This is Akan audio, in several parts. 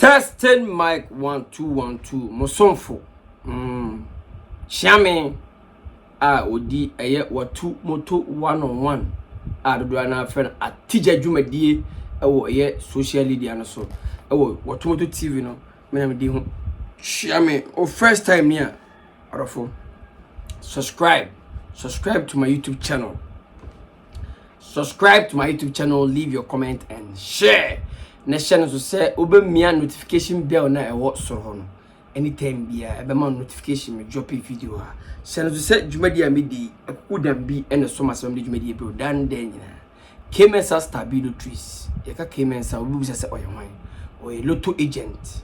Testing mic 1 2 1 2 Mosonfo. Shame odi eye watu moto 1 on 1 dodo na friend atija dwumadie ewo eye social media no so ewo watu moto TV no me na me di ho shame o first time here arofo subscribe to my YouTube channel. Subscribe to my YouTube channel, leave your comment and share. Next channel so say obemia notification bell na ewo soro ho no. Anytime bia ebema notification me drop a video ha. Channel so say dwumadi a me di akudam bi ene so masem de dwumadi bro dan den nyina. Kemensa stabilo trees. Yeka Kemensa obi bisa say oye lotto agent.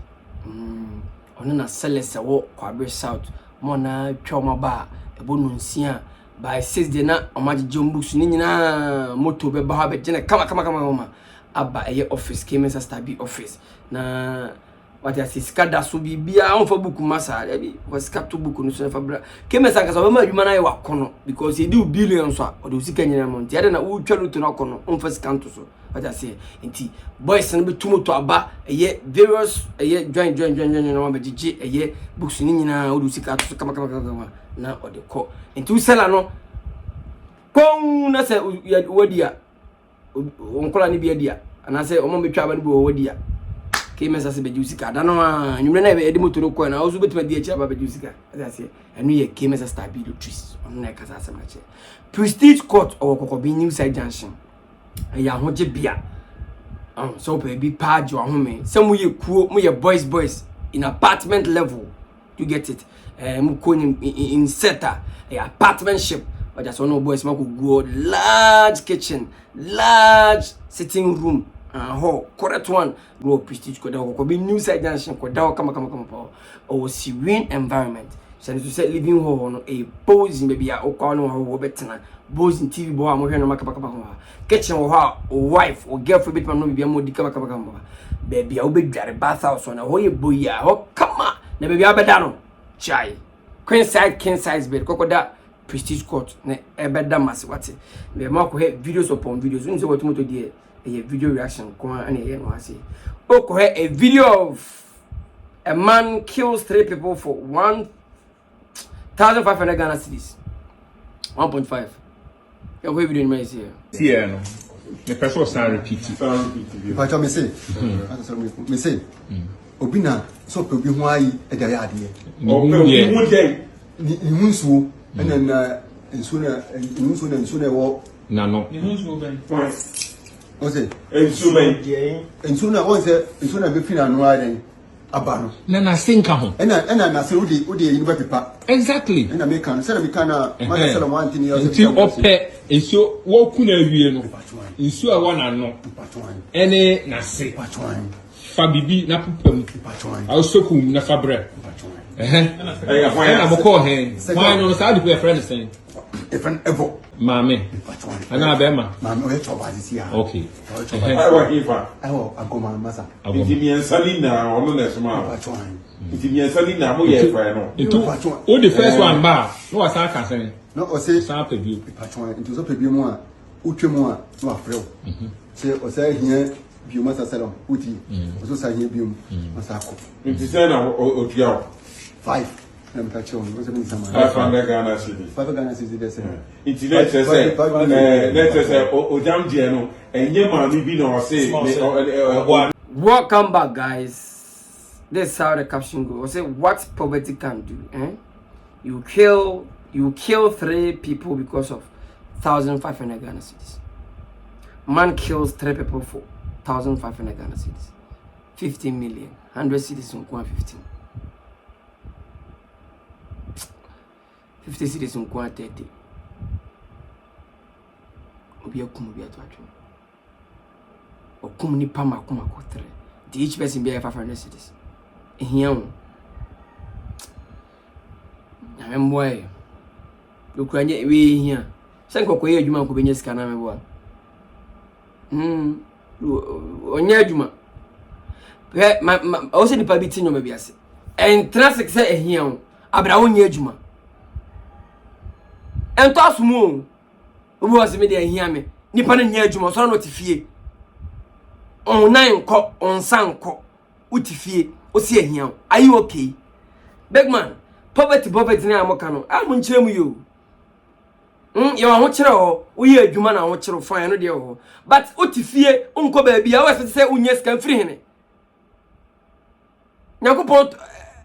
Ono na sellers wo Kwabre South. Mo na twoma ba ebonu nsia by 6 de na omaje jombooks ni nyina moto be ba ha be jene kama aba eye office Kemensa stabi office na what ya skada so bibia on fa book masa bi was capto book no so fa bra Kemensa ka so be ma adwuma na ye wakono because he do billions so o do sika nyina monti ade na wo twalo to na kono on fa scanto so what ya say enti boys no be tumoto aba eye various eye join no be gigi eye books ni nyina o do sika to kama na o de ko enti usela no kon na se wadia onkola ni bia dia ana se omo metwa ba ni bo wadia Kemensa se be jusika da no nwumre na be edi motor ko na ozu betima dia cha ba be jusika ase enu ye Kemensa stabilo trees onu na kasa asem na che Prestige Court or Kokobi New Side Junction ya hoje bia so pe bi page wa home se mu ye kuo mu ye boys in apartment level, you get it mu ko in setter apartmentship. But just one boys ma go large kitchen, large sitting room, hall, correct one. Go Prestige ko be New Side Junction ko da kama o serene environment. So to say living hall no a posing baby a o kwa no ho betena posing TV bo a mo hwe no makapa kitchen wo ha wife or girlfriend bit man no bia mo di kama baby a obedware bathhouse na ho ye boya ho kama na baby abeda no chai queen size bed kokoda Prestige Court na ebeda masse wate me ma ko he videos upon videos unse what moto die a video reaction ko an e no ase o ko he a video of a man kills 3 people for 1,500 Ghana cedis 1.5 you go video in my see here no the person start repeating but me say obina so pe bi ho ayi e da ya ade o pe mu dey ni hunsuo na nsuo na wo na no ni hunsuo ben o say nsuo ben nsuo na won say nsuo na be fina no aden aba no na sinka ho ena na say odi yin ba pepa exactly ena me kan say na me kan na ma say na one thing you say ope nsuo wo ku na awie no nsuo a wona no ene na se fa bibi na pupam a sokum na fabre na mo ko he why no say the friend saying a friend ever mame ana be ma mame o ye choba this year okay ayo ifa ayo agoma masa iti mi ensalina ono na suma iti mi ensalina mo ye friend no o the first one ba no was aka saying no o say sa pe bi patron into so pe bi mu a utwemu a no afreo say o say hia bi masa salon uti o so say hia bi masa ko iti say na o tia 5 na mtacho o say msama 500 Ghana cedis 5 Ghana cedis dese iti let's say o jam die no enye ma mi bi na o say welcome back guys. This is how the caption goes. I say what poverty can do, You kill 3 people because of 1,500 Ghana cedis. Man kills 3 people for 1,500 Ghana cedis. 15 million. 100 cedis on 115. 50 cedis on 130. Obi akum obi atwatwe. Okum ni pama akum akotre. Each person be 500 cedis. Here, I'm boy. Look, I get we here. Send Cocoa, you man could be just canna. Onya Juma. Also, the public thing, maybe I say. And Transic say here, Abraham Yajuma. And toss moon. Who was the media hear me? Nippon Yajuma, so not if ye. On 9 on 5 utifie osi ehia are you okay big man poverty na amoka no amu nkyere mu yo ye wa ho kyere ho uye adwuma na ho kyere fine no de ho but utifie unko ba bia we say unye scan free hene nyakopon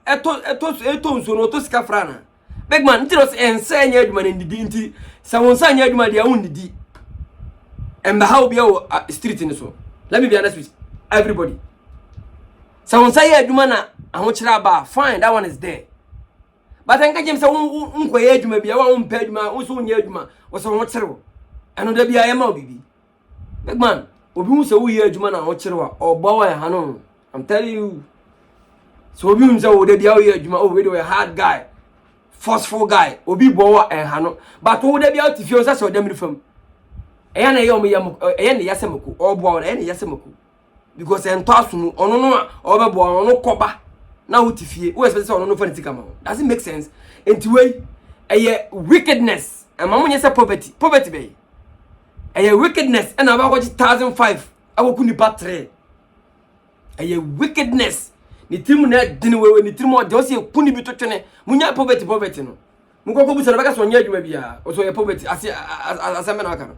eto nso no to sika frana big man ntiro ensa anya adwuma na ndidi nti sa wonsa anya adwuma de ndidi and how be our street in so let me be honest with everybody sa wonsa anya adwuma na ho kyere aba fine that one is there but enka jem sa unko ye adwuma bia wa unpa adwuma wo so unye adwuma wo so ho kyere wo eno da bia ye ma obibi big man obi hu se wo ye adwuma na ho kyere wa obo wa ha no I'm telling you. So obi unza wo de bia wo ye adwuma o we de a hard guy forceful guy obi bowa hano but wo de bia o tifio sa so dem rifam eya na ye o me yam eya na yasemako o bowa na eya na yasemako because ento asunu ono no a o be bowa ono koba na wo tifie wo expect say ono no fa ntika ma does it make sense enti we eye wickedness amamu nye say poverty be eye wickedness and aba ko 1005 awoku ni battery eye wickedness ni timu na dini wewe ni timu de osi kuni bi totwene munya poverty no mukoko bu sana baka so nya adwuma bia o so ye poverty aseme na aka no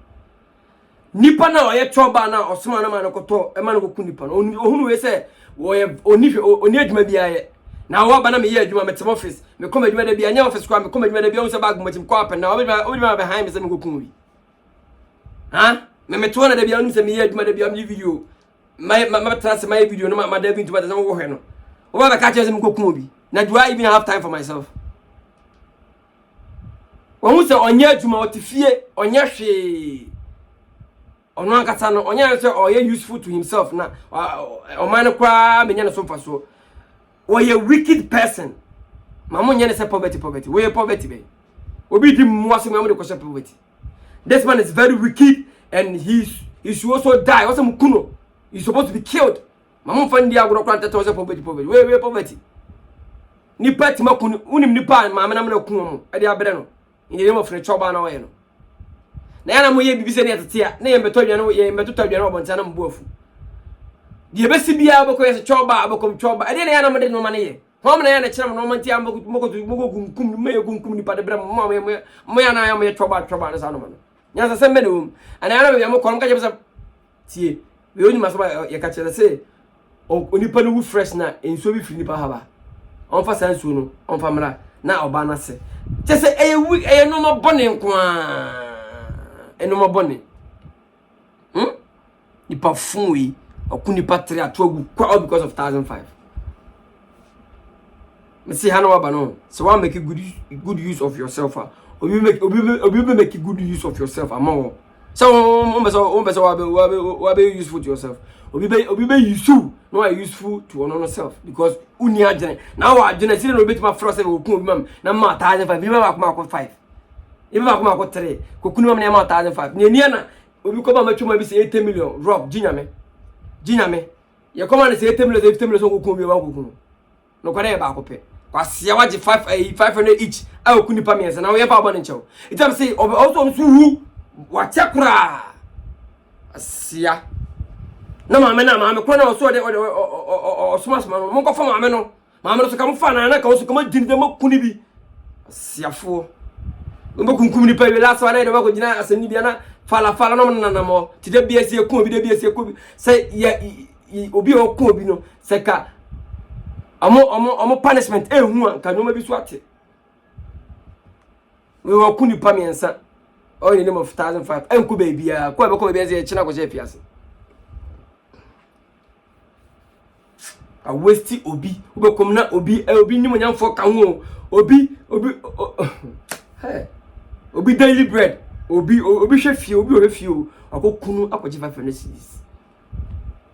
nipa na o ye choba na osoma na ma no koto e ma no kuni pa no ohunu we se wo ye oni adwuma bia ye na wo ba na me ye adwuma me tem office me koma adwuma da bia nya office kwa me koma adwuma da bia on se bag mo tim kwa pa na o bi behind me se me kokun wi ha me to na da bia on se me ye adwuma da bia me video my trans my video no ma da bi ntuma da se mo wo hwe no Oba catch us obi. Na do I even have time for myself? When we say onye adwuma otifie onye hwe ono ankata no onye say oye useful to himself na o man kwa menya na so faso oye wicked person mamo nya na say poverty we poverty be obi di muase mamo de kwesha poverty. This man is very wicked and he should also die. Also mukuno he's supposed to be killed. Mamu fandi agro kwanta to say poverty we poverty ni party makunu unim ni pa ma na kun mu ade abere no ndie mo fre choba na we no na yana mo ye bibise ne tetea na ye meto dwane ye meto dwane obonta na mbu afu die besi bia aboko ye choba abokom choba ade na yana mo de no ma ne ye hom na yana kire mo no manti amboko kum me ye kum ni pa de bre mo yana ya mo ye choba na sa no ma no nya sa sembe ne wom ana yana me mo kom ka je besa tie we oni maso ye ka kire se onipa no wu fresh na enso bi firi nipa haba onfa sansu no onfa mra na oba na se tese eye no mo bone nkoa eno mo bone nipa funwi okunipa 3 atogu kwa all because of 1005 me see hano aba no so one make good use of yourself obi make good use of yourself among so umbeso wabe useful to yourself obi be useful no are useful to one self because uni agene now agene see no bit ma frost e okun obi mam na ma 1005 bi ma ko 5 ibi ma ko 3 kokunu mam na ma 1005 ne nia na obi ko ba ma twoma bi se 80 million rock jinyame ye ko ma na se 80 million so kokun obi ba kokunu no ko na e ba ko pe kwasia waje 500 each a okuni pa miense na we pa ba ne nchew itam say also on su wachakura asia na mama ko na so de osuma mo ko fa mama no so ka mo fa na ka so ka mo jinde mo kuni bi asiafo mo kunkum ni pa we la so na de ko jina asani bia na fala no na mo ti de bia sie ku bi de bia sie ku bi se ya obi o ku obi no se ka amo punishment ehu an ka nyoma bi so ate we wo kuni pa miensa all in the name of 1005 enku baby a ko be ko be ze china ko je fiase a waste obi ube kom na obi nyimo nyamfo ka ho obi obi daily bread obi hwefie obi orefie akokunu akwaje 500 cedis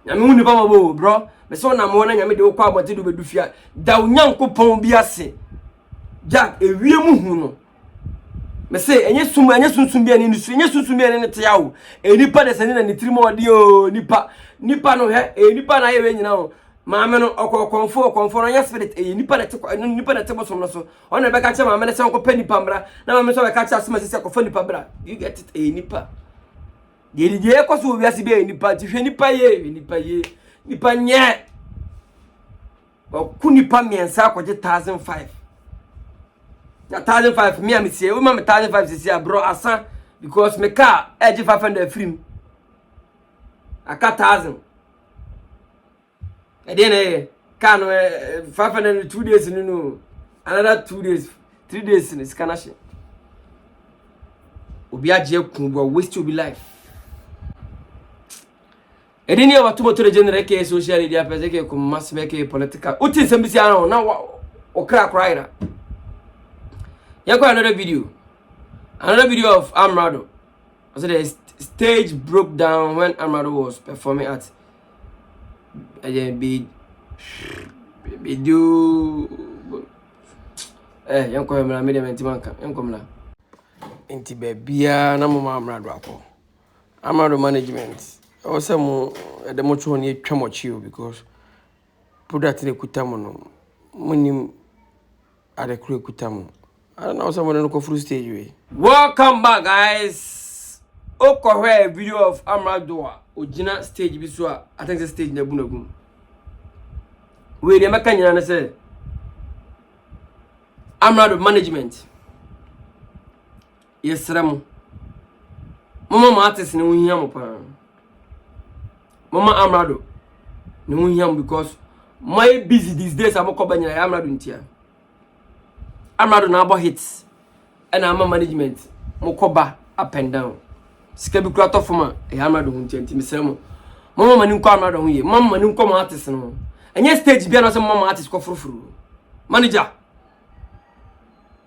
nyame hu ni ba mabo bro me so na mo na nyame de wo kwa abonte do bedufia da onyankopon bi ase jack ewie mu hu no me say enye sunsun bia ni nusu enye sunsun bia ni tiawo enipa de sene na nitirimo ode o nipa no he enipa na ye we nyina o maame no okonfo no ya spirit nipa na te bosom no so ona be ka che maame na se nko pa nipa mbra na maame so be ka che asema se ko fa nipa bra you get it nipa ye ko so wi ase bia nipa ti hwe nipa ye nipa nye kunipa miensa kwaje 1005 na 1005 me am see we ma 1005 see bro asa because me car edge 500 free aka 1000 e dey na car no 500 2 days no another 2 days 3 days in scanner obi aje kun go waste obi life edini ya watu moto regenerate ke social media pese ke ko mass make political uti sembisi ano na okra kraira yako another video of Amrado. So the stage broke down when Amrado was performing at yanko mla media mentimanka yanko mla enti bebia na mama Amrado akọ Amrado management o se mo de mo cho ni twamo chio because product ne kutamo no munim are kure kutamo I don't know someone on the stage way. Welcome back, guys. Okohwe video of Amrado Ojina stage biswa. I think the stage nebunagun. We dey make nyana say Amrado management. Yes, Ramo. Mama artist ni unhia mo pa. Mama Amrado ni unhia because my busy these days am ko banya Amrado ntia. Amrado na abo hits and ama management mokoba up and down sika bi kura to foma Amrado hunti enti mesemo mama mani nko Amrado hu ye mama mani nko ma artist no enye stage bia no se mama artist ko furufuru manager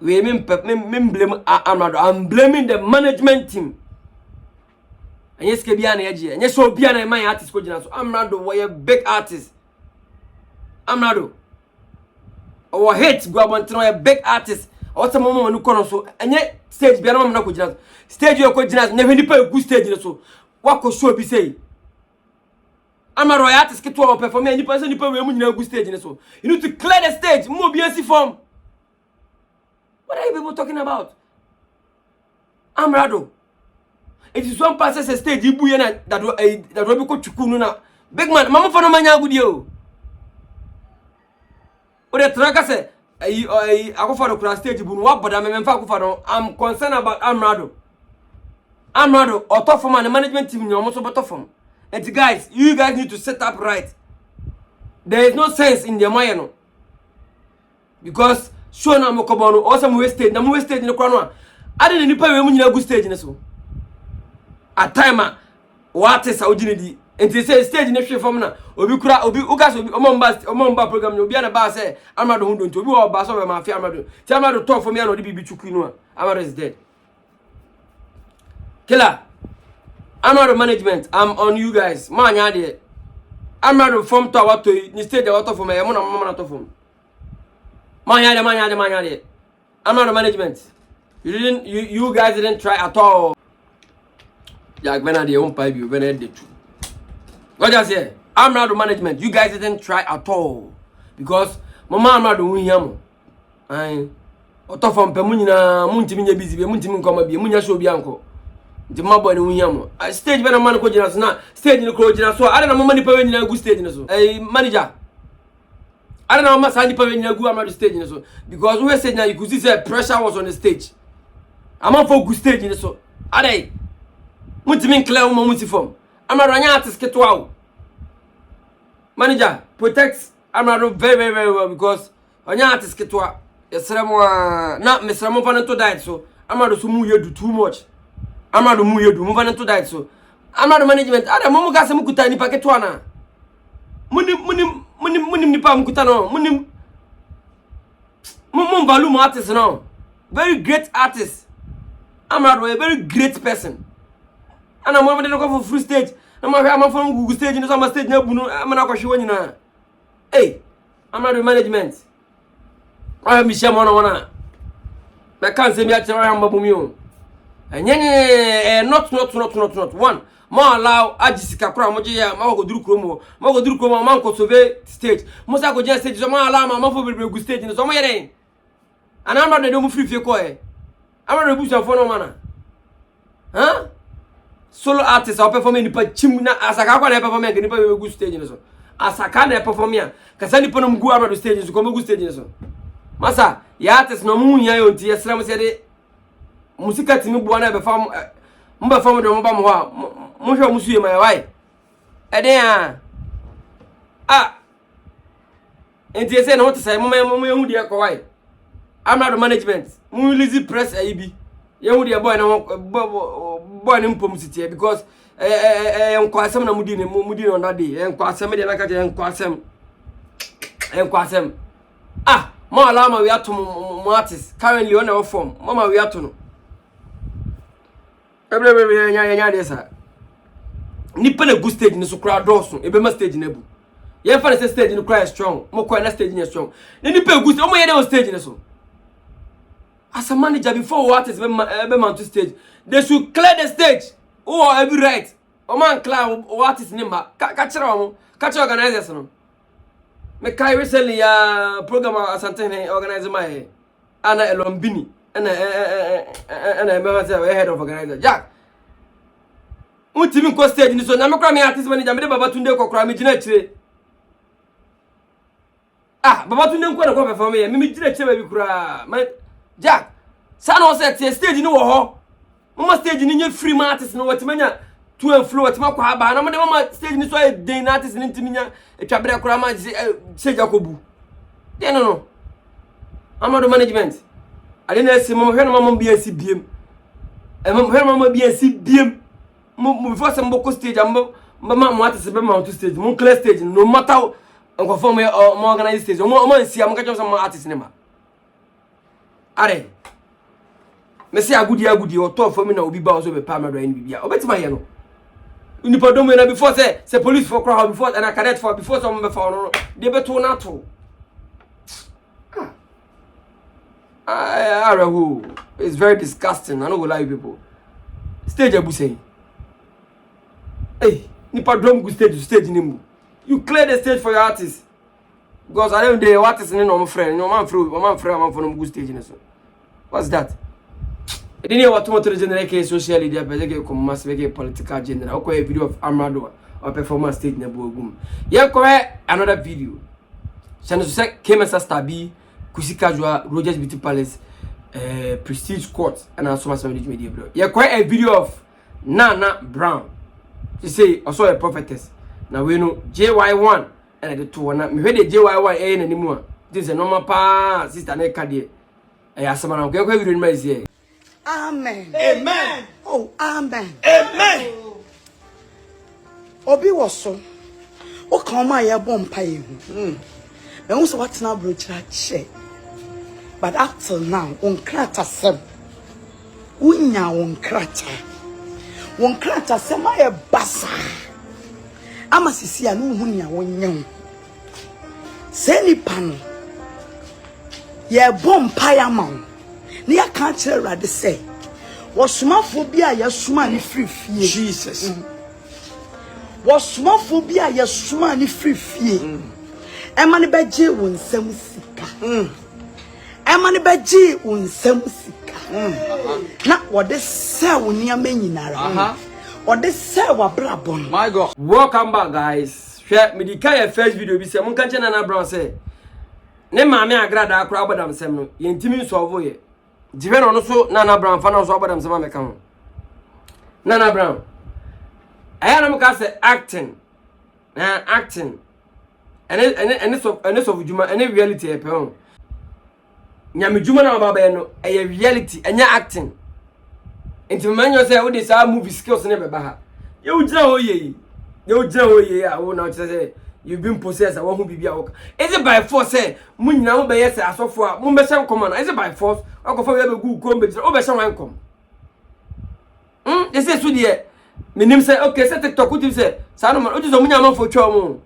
we me blame Amrado. I'm blaming the management team enye sika bia na yaje enye so bia na man artist ko gina so Amrado was a big artist. Amrado our hits go about a big artist or some mama no kono so enye stage bia na mama na ko gina stage yo ko gina na hwani pa good stage so wa ko show bi say Amrado artist ke to perform any person nipa we mu nyina good stage so you need to clear the stage mo bi asi form. What are you people talking about? Amrado it is one passes a stage ibu ye na that we ko chuku no na big man mama for no manya good yo o de traka se akofado kura stage bu no waboda me mfa akofado. I'm concerned about Amrado auto form and management team nyomo so better form. And guys, you guys need to set up right. There is no sense in the mind no because show na mokobo no also mo stage na mo stage no kwa no ade ni pa we mu nyina gu stage ne so at time what is Saudi di enti say stage ne hwe form na obi kura obi ugas obi omomba program no obi na ba say Amrado hu don't obi o ba so be ma fi Amrado ti Amrado talk for me na odi bibi chuku no Amrado is dead. Killer Amrado management, I'm on you guys man ya de Amrado form to what to ni stage what for me mo na mama na to form man ya de Amrado management you guys didn't try at all. Yeah, when I dey on pipe you when I dey too. What I say? Amrado management, you guys didn't try at all because mama Amrado hu hia mo. Ai oto fom pe munyina muntimi nya busy be muntimi nkoma be munya show bi anko. Nti mabo ni hu hia mo. Stage be na man ko gina so na stage ni ko gina so are na mama ni pa we nyina gu stage ni so. Manager. Are na mama sa ni pa we nyina gu Amrado stage ni so because we said now you could see say pressure was on the stage. Am for gu stage ni so. Are muntimi clear mo munti form. Amrado anya artist keto awo. Manager protect Amrado very well because anya artist keto yesremo na mesremo pa nto diet so Amrado so mu yedu too much. Amrado mu yedu mu pa nto diet so Amrado management ada mo ga se mu kuta ni pa keto na munim ni pa mu kuta no munim mum value mo artist no very great artist. Amrado a very great person. And I'm over there for free stage. I'm from Google stage in some stage na bunu am na kwahwe nyina. Hey, Amrado management. I am Michelle Mona. I can't say me at Rambabumio. And not. One, more allow Ajisika Kra Moja, Mago Drukomo, Manko survey stage. Mosako just stage, so my alarm, my mother will stage in some way. And I'm not the no free for coy. I'm not a bush of phone. Huh? Solo artists are performing the chimna as a performing in the good stage. asaka na perform ya kasa nipa no mgu aro stage so ko stage so masa ya artist no mu nya yo nti yesra mo se de musika timi bua na be fam mba fam de mo ba mo ha mo hwe mo suye ma why eden enti ese na what say mo hu de ko why I'm not the management mo release press aibi ye hu de boy na boy ni mpom sitie because enkwasem na mudi on that day enkwasem de na ka je enkwasem mo alama we ato mo artist currently on our form mama we ato no ebre nya de sa nipa na good stage ni so kra doso ebe ma stage na bu ye fa na stage ni kra strong mo kwa na stage ni strong ni nipa good stage mo ye dey on stage ni so as a manager before artist be man to stage they should clear the stage oh every right o man clear artist ni ma ka kira mo ka kira organizers no me kai recently program asante organizer my ana elombini ana me was head of organizer Jack utimi ko stage ni so na me kra me artist manager me de baba tunde ko kra me gina chire baba tunde ko na ko perform ye me gina chire ba bi kra Jack sa no set stage ni wo ho mama stage ni nye free artist no watimanya to and flow watima kwa ba na mama stage ni so e den artist ni ntiminya etwabre kura ma se Jacobu den no amado management ade na ese mama hwe na mama bia si biem mama hwe na mama bia si biem mo before some boko stage mama mo artist be mount stage mo clear stage no matter enko form mo organize stage mo nsi am ka cho some artist ni ma are me say agudi o to for me na obi ba so be pa ma do ni bibia obetima ye no unipa domo na before say police for crowd before and a cadet for before some be for no they be to na to who it's very disgusting. I don't go lie people stage abu say hey nipa drum go stage nimu you clear the stage for your artist because I don't dey artist ni no friend no man for no go stage ni so what's that I didn't know what to generate social media but come mass political agenda okay video of Amado or performance stage na bogum yeah correct another video channel so came as Stabi Kusika Jua Rogers Beauty Palace Prestige Court and also mass media bro yeah correct a video of Nana Brown she say also a prophetess now we know JY1 and the two na me the JY1 anymore this is a normal pa sister na kade asama na ko video ni mai say Amen. Amen. Oh, amen. Amen. Obi woso. O kan ma ye bom pa ye hu. Me hu so what na bro chira che. But up till now, on krata sem. Unya on krata. Won krata sem aye basa. Ama sisi anu hu nia wonyen. Se nipa no. Ye bom pa ya ma. Ni ya kan kire rade say wosumafo bi a yesuma ni free fie Jesus wosumafo bi a yesuma ni free fie ema ne beje wonsam sika ema ne beje wonsam sika na wode se woni amanyinara wode se wabrabon my god welcome back guys share me di kai first video bi se mun kan chena na Brown say ne maame agrada akura abodam sem no yentimi solve ye Jiven on so Nana Brown fan so abadam sama me kan Nana Brown aya na muka say acting acting and so juma and reality e pe on nyame juma na baba no e reality enya acting enti manyo say wo dey say movie skills ne be ba ha ye ujira hoye a wo na say you've been possessed. I want to be a is it by force? Say, Mun now be yes, as of for Mumbashan command. Is it by force? I go for a good combat over some come. They say, so dear. Minim say, okay, set the talk with you say, Salomon, what is a Munyaman for Chom?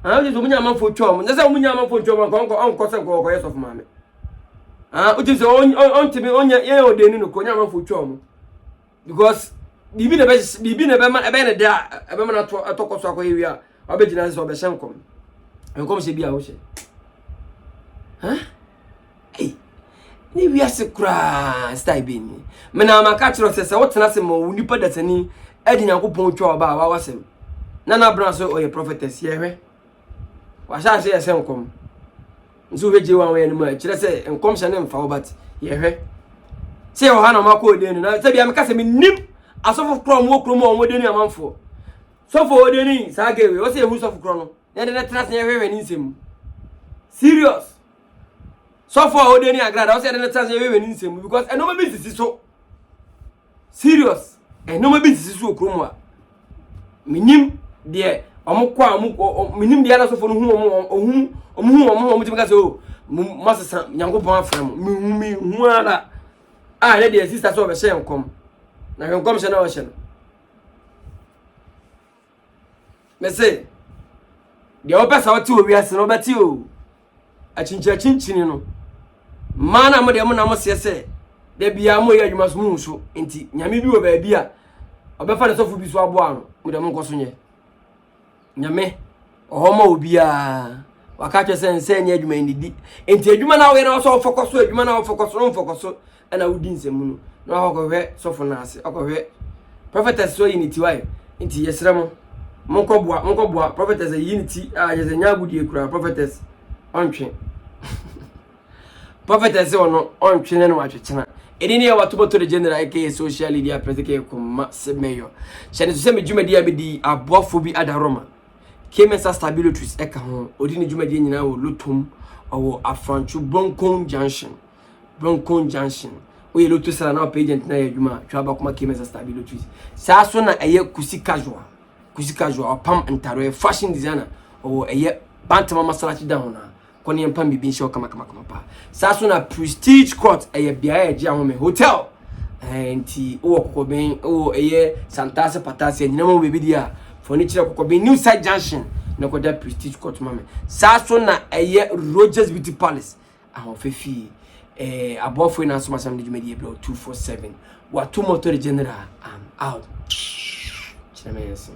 How is a Munyaman for Chom? There's a Munyaman for Chom, Uncle Sanko, yes of mammy. What is on to me on your ear or the new Konyaman for Chom? Because you been a best, you been a band there, a woman at talk of Sako area. Obejina so be shenkom enkom se bia wo she eh ni wiase kura style be ni me na maka kiro se wo tena se mo nipa datani adi Nyankopon twa oba wa wasem Nana Brown so oye prophetess ye hwe wa sha se yese nkom nso beje wan we anima kire se nkom hye ne mfa wo bat ye hwe se o ha na makọ odeni na se bia me ka se me nim asofo krom wo krom o odeni amanfo sofo odeni sa gewe wo se ehu sofo krom no ne de trust ne hwe ni nsem serious sofo odeni agrada wo se de trust ne hwe ni nsem because enoma bi sisi so serious enoma bi sisi so krom a minim de omukwa minim de ala sofo no hu omu ti ka se o masesa nyankopon afram mi hu ala ne de sister so be hye nkom na nkom hye na wo hye no me say de opesa wo ti o wiase no beti o achinchini no mana mo de mo na mo se de bia mo ye adwuma so mu so enti nyame bi wo ba bia obefa de sofo bi so abo ano mo de mo nkoso nye nyame ohoma obia waka che se nye adwuma ndidi enti adwuma na wo ye na so focus so adwuma na wo focus no focus na wo di nsemu no na akọhwe sofo na ase akọhwe prophetess so unity why enti yesre mo monkoboa prophetess unity yeze nyagudi ekura prophetess ontwe prophetess ono ontwe ne no atwechena edini ya watuboto de general aka social media president kuma semeyo shane so se me dwumadi abedi aboafo bi adaroma kemesa stabilities eka ho odini dwumadi nyina wo lutum owo afranchu Broncon Junction we lotu sala na agent na adwuma twaba kuma kemesa stabilities sa so na eye kusi casual pam entaro fashion designer owo eye bantama masalachi da ho na koni empam bibi nshi kama pa sa so na prestige court eye bia eje ahome hotel enti wo kokoben wo eye santase patase nyina mo bebi dia furniture kokoben new side junction na koda prestige court mame sa so na eye Rogers Beauty Palace ahon fefi abofo na so masam de dwumadi ebro 247 wa to motor general out chama yes